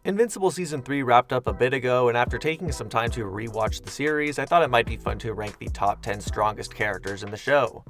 Invincible Season 3 wrapped up a bit ago, and after taking some time to rewatch the series, I thought it might be fun to rank the top 10 strongest characters in the show.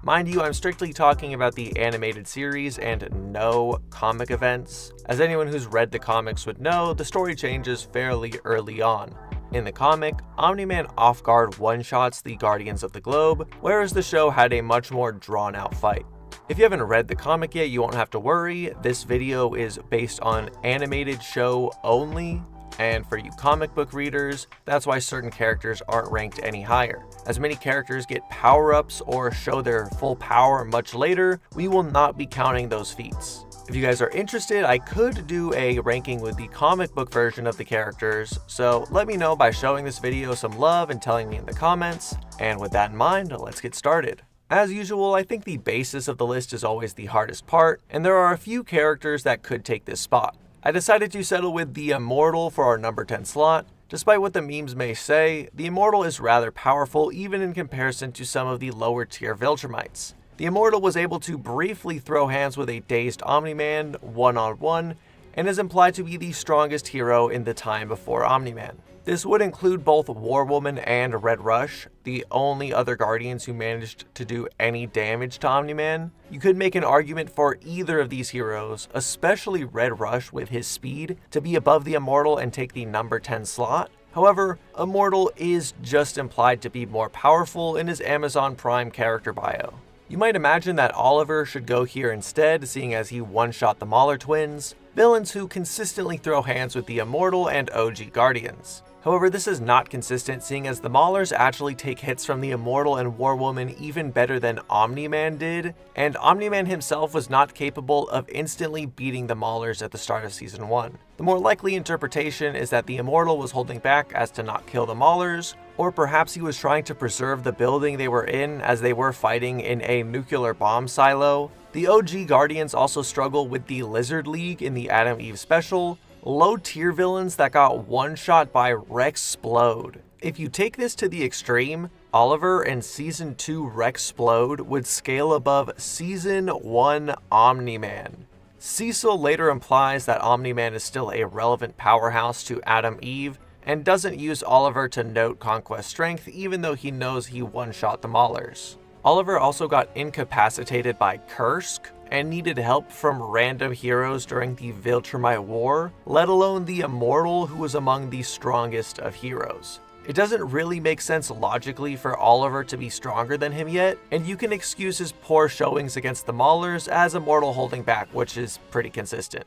Mind you, I'm strictly talking about the animated series and no comic events. As anyone who's read the comics would know, the story changes fairly early on. In the comic, Omni Man off-guard one-shots the Guardians of the Globe, whereas the show had a much more drawn-out fight. If you haven't read the comic yet, you won't have to worry. This video is based on animated show only, and for you comic book readers, that's why certain characters aren't ranked any higher. As many characters get power-ups or show their full power much later, we will not be counting those feats. If you guys are interested, I could do a ranking with the comic book version of the characters, so let me know by showing this video some love and telling me in the comments. And with that in mind, let's get started. As usual, I think the basis of the list is always the hardest part, and there are a few characters that could take this spot. I decided to settle with the Immortal for our number 10 slot. Despite what the memes may say, the Immortal is rather powerful even in comparison to some of the lower tier Viltrumites. The Immortal was able to briefly throw hands with a dazed Omni Man one-on-one, and is implied to be the strongest hero in the time before Omni Man. This would include both War Woman and Red Rush, the only other Guardians who managed to do any damage to Omni Man. You could make an argument for either of these heroes, especially Red Rush with his speed, to be above the Immortal and take the number 10 slot. However, Immortal is just implied to be more powerful in his Amazon Prime character bio. You might imagine that Oliver should go here instead, seeing as he one-shot the Mauler twins, villains who consistently throw hands with the Immortal and OG Guardians. However, this is not consistent, seeing as the Maulers actually take hits from the Immortal and War Woman even better than Omni Man did, and Omni Man himself was not capable of instantly beating the Maulers at the start of Season 1. The more likely interpretation is that the Immortal was holding back as to not kill the Maulers, or perhaps he was trying to preserve the building they were in as they were fighting in a nuclear bomb silo. The OG Guardians also struggle with the Lizard League in the Adam Eve special, low tier villains that got one shot by Rexplode. If you take this to the extreme, Oliver in Season 2 Rexplode would scale above Season 1 Omni Man. Cecil later implies that Omni Man is still a relevant powerhouse to Adam Eve, and doesn't use Oliver to note Conquest strength even though he knows he one-shot the Maulers. Oliver also got incapacitated by Kursk, and needed help from random heroes during the Viltrumite War, let alone the Immortal, who was among the strongest of heroes. It doesn't really make sense logically for Oliver to be stronger than him yet, and you can excuse his poor showings against the Maulers as Immortal holding back, which is pretty consistent.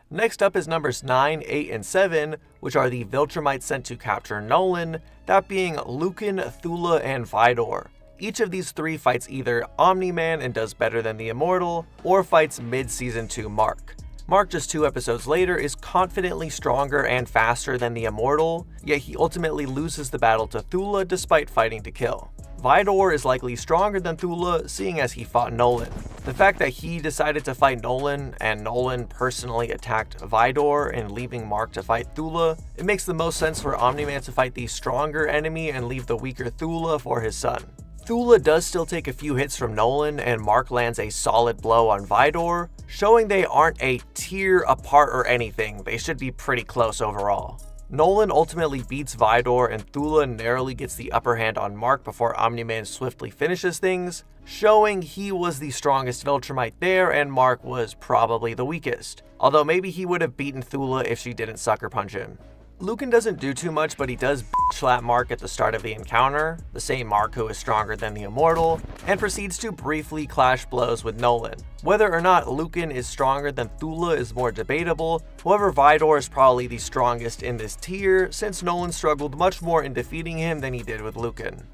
Next up is numbers 9, 8, and 7, which are the Viltrumites sent to capture Nolan, that being Lucan, Thula, and Vidor. Each of these three fights either Omni Man and does better than the Immortal, or fights mid-Season 2 Mark. Mark, just 2 episodes later, is confidently stronger and faster than the Immortal, yet he ultimately loses the battle to Thula despite fighting to kill. Vidor is likely stronger than Thula, seeing as he fought Nolan. The fact that he decided to fight Nolan, and Nolan personally attacked Vidor and leaving Mark to fight Thula, it makes the most sense for Omni Man to fight the stronger enemy and leave the weaker Thula for his son. Thula does still take a few hits from Nolan, and Mark lands a solid blow on Vidor, showing they aren't a tier apart or anything. They should be pretty close overall. Nolan ultimately beats Vidor, and Thula narrowly gets the upper hand on Mark before Omni Man swiftly finishes things, showing he was the strongest Viltrumite there and Mark was probably the weakest. Although maybe he would have beaten Thula if she didn't sucker punch him. Lucan doesn't do too much, but he does slap Mark at the start of the encounter, the same Mark who is stronger than the Immortal, and proceeds to briefly clash blows with Nolan. Whether or not Lucan is stronger than Thula is more debatable, however Vidor is probably the strongest in this tier since Nolan struggled much more in defeating him than he did with Lucan.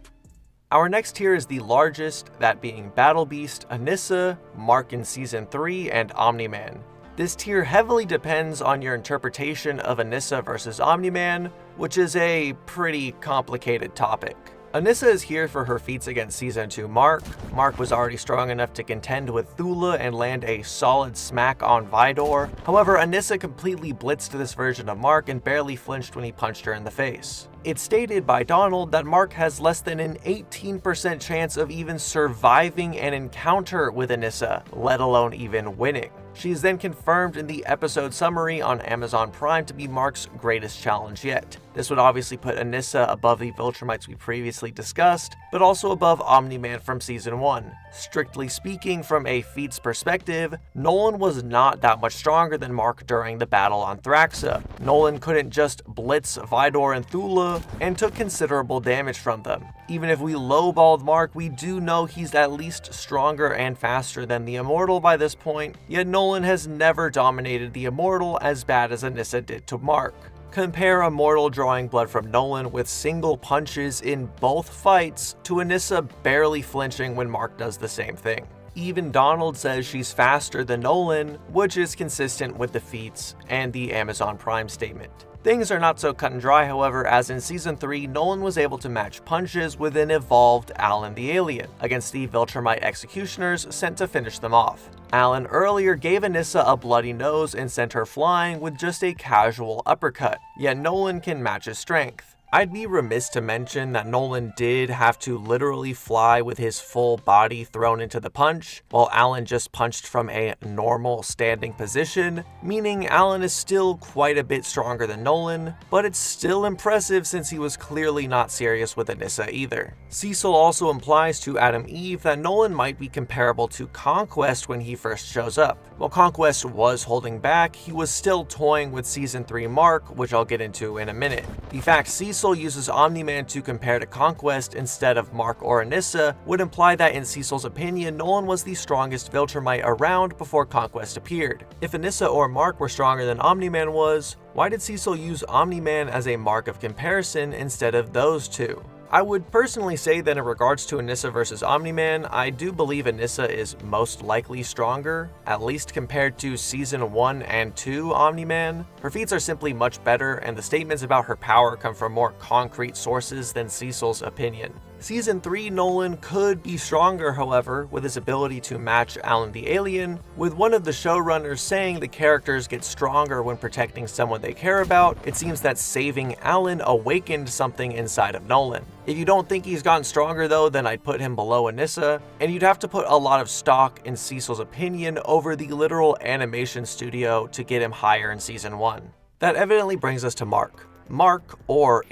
Our next tier is the largest, that being Battle Beast, Anissa, Mark in Season 3, and Omni Man. This tier heavily depends on your interpretation of Anissa versus Omni Man, which is a pretty complicated topic. Anissa is here for her feats against Season 2 Mark. Mark was already strong enough to contend with Thula and land a solid smack on Vidor. However, Anissa completely blitzed this version of Mark and barely flinched when he punched her in the face. It's stated by Donald that Mark has less than an 18% chance of even surviving an encounter with Anissa, let alone even winning. She is then confirmed in the episode summary on Amazon Prime to be Mark's greatest challenge yet. This would obviously put Anissa above the Viltrumites we previously discussed, but also above Omni Man from Season 1. Strictly speaking, from a feats perspective, Nolan was not that much stronger than Mark during the battle on Thraxa. Nolan couldn't just blitz Vidor and Thula, and took considerable damage from them. Even if we lowballed Mark, we do know he's at least stronger and faster than the Immortal by this point, yet Nolan has never dominated the Immortal as bad as Anissa did to Mark. Compare Immortal drawing blood from Nolan with single punches in both fights to Anissa barely flinching when Mark does the same thing. Even Donald says she's faster than Nolan, which is consistent with the feats and the Amazon Prime statement. Things are not so cut and dry, however, as in Season 3, Nolan was able to match punches with an evolved Alan the Alien against the Viltrumite executioners sent to finish them off. Alan earlier gave Anissa a bloody nose and sent her flying with just a casual uppercut, yet Nolan can match his strength. I'd be remiss to mention that Nolan did have to literally fly with his full body thrown into the punch, while Alan just punched from a normal standing position, meaning Alan is still quite a bit stronger than Nolan, but it's still impressive since he was clearly not serious with Anissa either. Cecil also implies to Adam Eve that Nolan might be comparable to Conquest when he first shows up. While Conquest was holding back, he was still toying with Season 3 Mark, which I'll get into in a minute. The fact Cecil uses Omni Man to compare to Conquest instead of Mark or Anissa would imply that in Cecil's opinion, Nolan was the strongest Viltrumite around before Conquest appeared. If Anissa or Mark were stronger than Omni Man was, why did Cecil use Omni Man as a mark of comparison instead of those two? I would personally say that in regards to Anissa versus Omni Man, I do believe Anissa is most likely stronger, at least compared to Season 1 and 2 Omni Man. Her feats are simply much better, and the statements about her power come from more concrete sources than Cecil's opinion. Season 3 Nolan could be stronger, however, with his ability to match Alan the Alien, with one of the showrunners saying the characters get stronger when protecting someone they care about. It seems that saving Alan awakened something inside of Nolan. If you don't think he's gotten stronger though, then I'd put him below Anissa, and you'd have to put a lot of stock in Cecil's opinion over the literal animation studio to get him higher in Season 1. That evidently brings us to Mark. Mark, or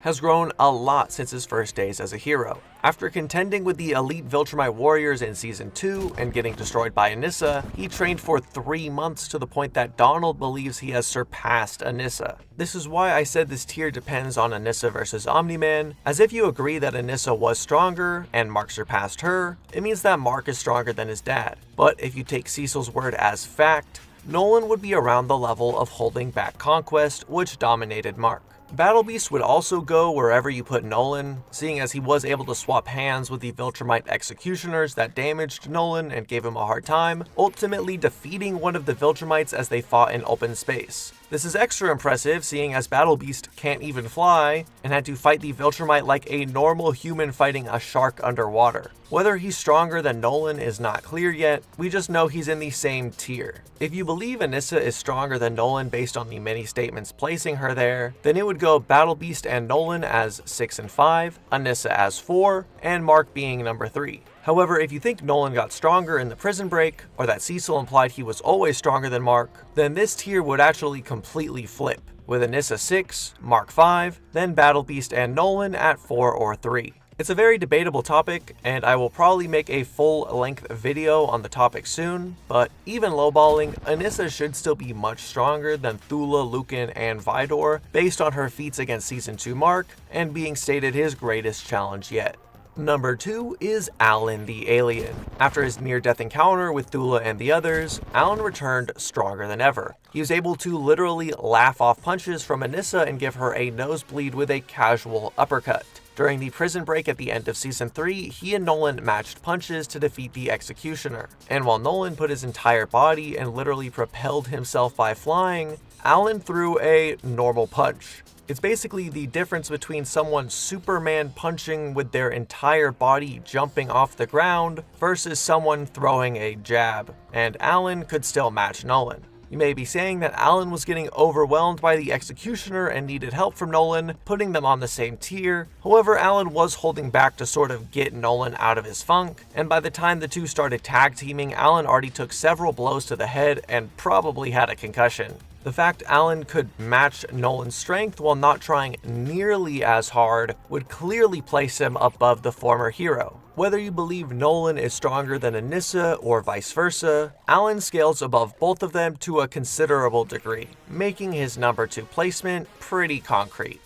has grown a lot since his first days as a hero. After contending with the elite Viltrumite warriors in Season 2 and getting destroyed by Anissa, he trained for 3 months to the point that Donald believes he has surpassed Anissa. This is why I said this tier depends on Anissa versus Omni Man, as if you agree that Anissa was stronger and Mark surpassed her, it means that Mark is stronger than his dad. But if you take Cecil's word as fact, Nolan would be around the level of holding back Conquest, which dominated Mark. Battle Beast would also go wherever you put Nolan, seeing as he was able to swap hands with the Viltrumite executioners that damaged Nolan and gave him a hard time, ultimately defeating one of the Viltrumites as they fought in open space. This is extra impressive, seeing as Battle Beast can't even fly, and had to fight the Viltrumite like a normal human fighting a shark underwater. Whether he's stronger than Nolan is not clear yet, we just know he's in the same tier. If you believe Anissa is stronger than Nolan based on the many statements placing her there, then it would go Battle Beast and Nolan as 6 and 5, Anissa as 4, and Mark being number 3. However, if you think Nolan got stronger in the prison break, or that Cecil implied he was always stronger than Mark, then this tier would actually completely flip, with Anissa 6, Mark 5, then Battle Beast and Nolan at 4 or 3. It's a very debatable topic, and I will probably make a full-length video on the topic soon, but even lowballing, Anissa should still be much stronger than Thula, Lucan, and Vidor based on her feats against Season 2 Mark, and being stated his greatest challenge yet. Number 2 is Alan the Alien. After his near-death encounter with Thula and the others, Alan returned stronger than ever. He was able to literally laugh off punches from Anissa and give her a nosebleed with a casual uppercut. During the prison break at the end of Season 3, he and Nolan matched punches to defeat the executioner. And while Nolan put his entire body and literally propelled himself by flying, Alan threw a normal punch. It's basically the difference between someone Superman punching with their entire body jumping off the ground versus someone throwing a jab, and Alan could still match Nolan. You may be saying that Alan was getting overwhelmed by the Executioner and needed help from Nolan, putting them on the same tier. However, Alan was holding back to sort of get Nolan out of his funk, and by the time the two started tag teaming, Alan already took several blows to the head and probably had a concussion. The fact Alan could match Nolan's strength while not trying nearly as hard would clearly place him above the former hero. Whether you believe Nolan is stronger than Anissa or vice versa, Alan scales above both of them to a considerable degree, making his number 2 placement pretty concrete.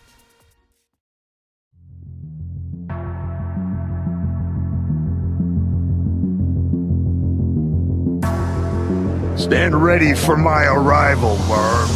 Stand ready for my arrival, worm.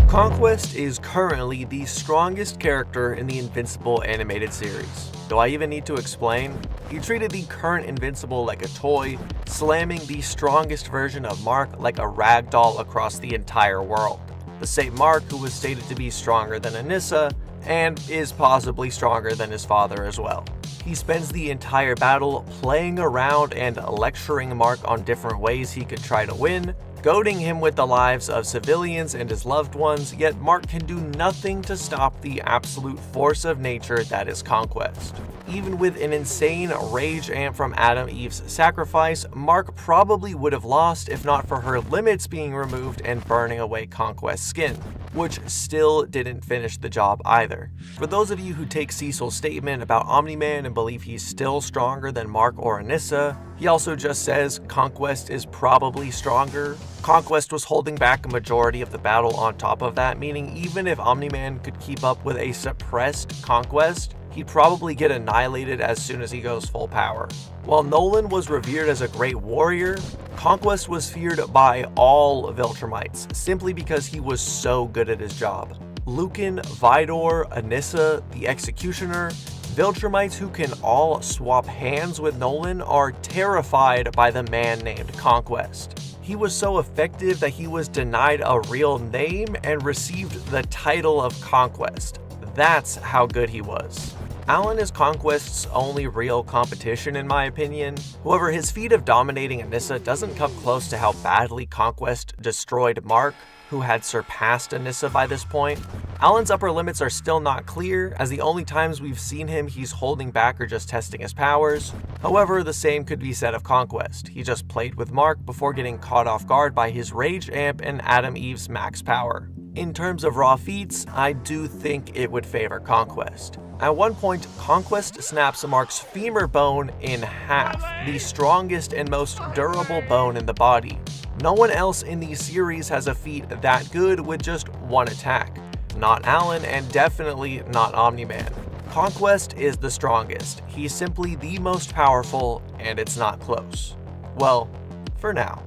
Conquest is currently the strongest character in the Invincible animated series. Do I even need to explain? He treated the current Invincible like a toy, slamming the strongest version of Mark like a rag doll across the entire world. The same Mark who was stated to be stronger than Anissa, and is possibly stronger than his father as well. He spends the entire battle playing around and lecturing Mark on different ways he could try to win, goading him with the lives of civilians and his loved ones, yet Mark can do nothing to stop the absolute force of nature that is Conquest. Even with an insane rage amp from Adam Eve's sacrifice, Mark probably would have lost if not for her limits being removed and burning away Conquest's skin, which still didn't finish the job either. For those of you who take Cecil's statement about Omni Man and believe he's still stronger than Mark or Anissa, he also just says Conquest is probably stronger. Conquest was holding back a majority of the battle on top of that, meaning even if Omni Man could keep up with a suppressed Conquest, he'd probably get annihilated as soon as he goes full power. While Nolan was revered as a great warrior, Conquest was feared by all Viltrumites simply because he was so good at his job. Lucan, Vidor, Anissa, the Executioner, Viltrumites who can all swap hands with Nolan are terrified by the man named Conquest. He was so effective that he was denied a real name and received the title of Conquest. That's how good he was. Alan is Conquest's only real competition in my opinion. However, his feat of dominating Anissa doesn't come close to how badly Conquest destroyed Mark, who had surpassed Anissa by this point. Alan's upper limits are still not clear, as the only times we've seen him he's holding back or just testing his powers. However, the same could be said of Conquest. He just played with Mark before getting caught off guard by his rage amp and Adam Eve's max power. In terms of raw feats, I do think it would favor Conquest. At one point, Conquest snaps Mark's femur bone in half, the strongest and most durable bone in the body. No one else in the series has a feat that good with just one attack. Not Alan, and definitely not Omni Man. Conquest is the strongest. He's simply the most powerful, and it's not close. Well, for now.